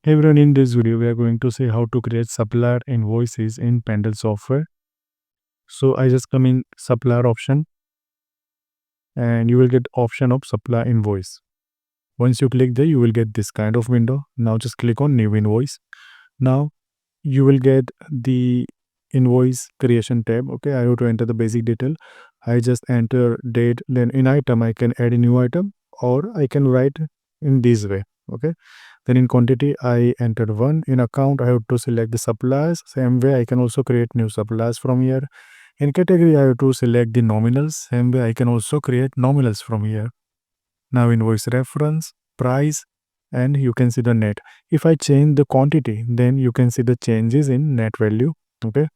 Hey everyone, in this video we are going to see how to create supplier invoices in Pandle software. So I just come in supplier option and you will get option of supplier invoice. Once you click there, you will get this kind of window. Now just click on new invoice. Now you will get the invoice creation tab. Okay, I have to enter the basic detail. I just enter date, then in item I can add a new item or I can write in this way. Okay, then in quantity I entered 1. In account I have to select the suppliers. Same way I can also create new suppliers from here. In category I have to select the nominals. Same way I can also create nominals from here. Now invoice reference, price, and you can see the net. If I change the quantity, then you can see the changes in net value. Okay,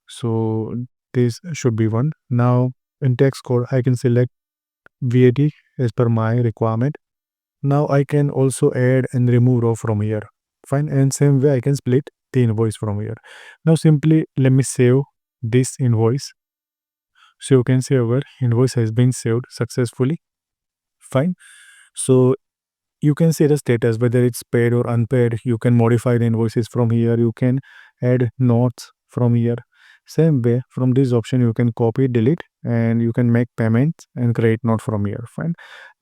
so this should be 1. Now in text code I can select VAT as per my requirement. Now I can also add and remove row from here. Fine, and same way I can split the invoice from here. Now simply let me save this invoice. So you can see our invoice has been saved successfully. Fine. So you can see the status, whether it's paid or unpaid. You can modify the invoices from here. You can add notes from here. Same way, from this option you can copy, delete, and you can make payments and create note from here. Fine.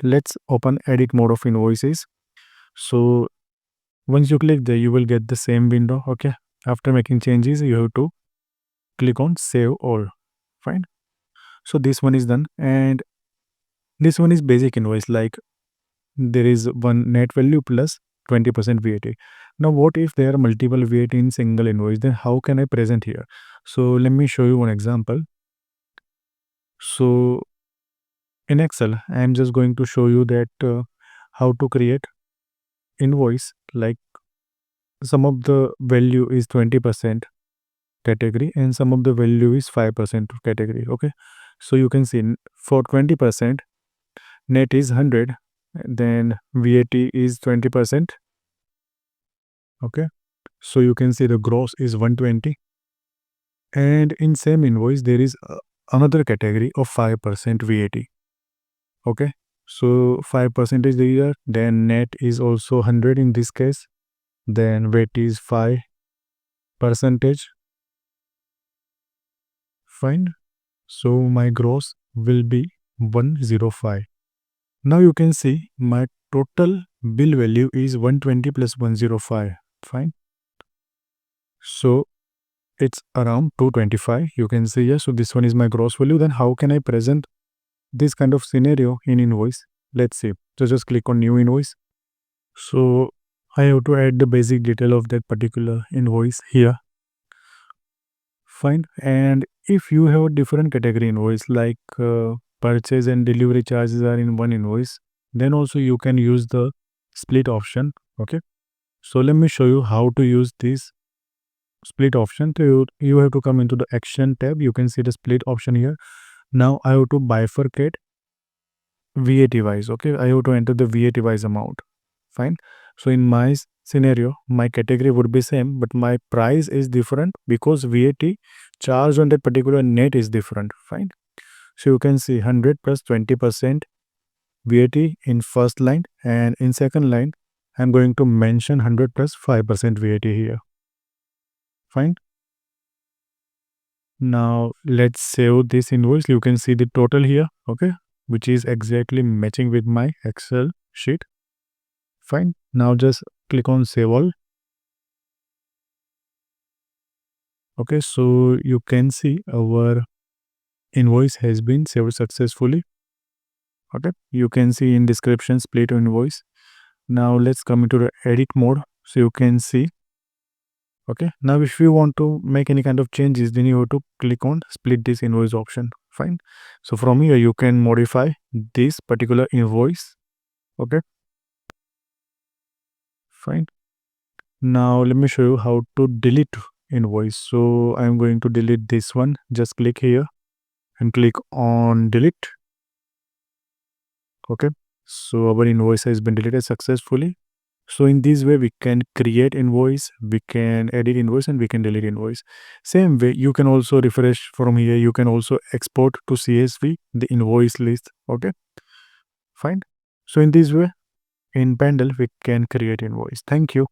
Let's open edit mode of invoices. So once you click there, you will get the same window. Okay, after making changes you have to click on save all. Fine. So this one is done, and this one is basic invoice, like there is one net value plus 20% VAT. Now what if there are multiple VAT in single invoice? Then how can I present here? So let me show you one example. So in Excel I am just going to show you that how to create invoice, like some of the value is 20% category and some of the value is 5% category. Okay, so you can see for 20% net is 100, then VAT is 20%. Okay, so you can see the gross is 120, and in same invoice there is another category of 5% VAT. Okay, so 5% is there, then net is also 100 in this case, then VAT is 5%. Fine. So my gross will be 105. Now you can see my total bill value is 120 plus 105. Fine. So it's around 225. You can see here. So this one is my gross value. Then how can I present this kind of scenario in invoice? Let's see. So just click on new invoice. So I have to add the basic detail of that particular invoice here. Fine. And if you have a different category invoice, like purchase and delivery charges are in one invoice, then also you can use the split option. Okay, so let me show you how to use this split option. So you have to come into the action tab. You can see the split option here. Now I have to bifurcate VAT wise. Okay, I have to enter the VAT wise amount. Fine. So in my scenario, my category would be same, but my price is different because VAT charged on that particular net is different. Fine. So you can see 100 plus 20% VAT in first line, and in second line I'm going to mention 100 plus 5% VAT here. Fine. Now let's save this invoice. You can see the total here, okay, which is exactly matching with my Excel sheet. Fine. Now just click on save all. Okay, so you can see our invoice has been saved successfully. Okay, you can see in description split invoice. Now let's come into the edit mode. So you can see. Okay, now if you want to make any kind of changes, then you have to click on split this invoice option. Fine. So from here you can modify this particular invoice. Okay, fine. Now let me show you how to delete invoice. So I'm going to delete this one. Just click here and click on delete. Okay, so our invoice has been deleted successfully. So in this way we can create invoice, we can edit invoice, and we can delete invoice. Same way you can also refresh from here. You can also export to CSV the invoice list. Okay, fine. So in this way in Pandle we can create invoice. Thank you.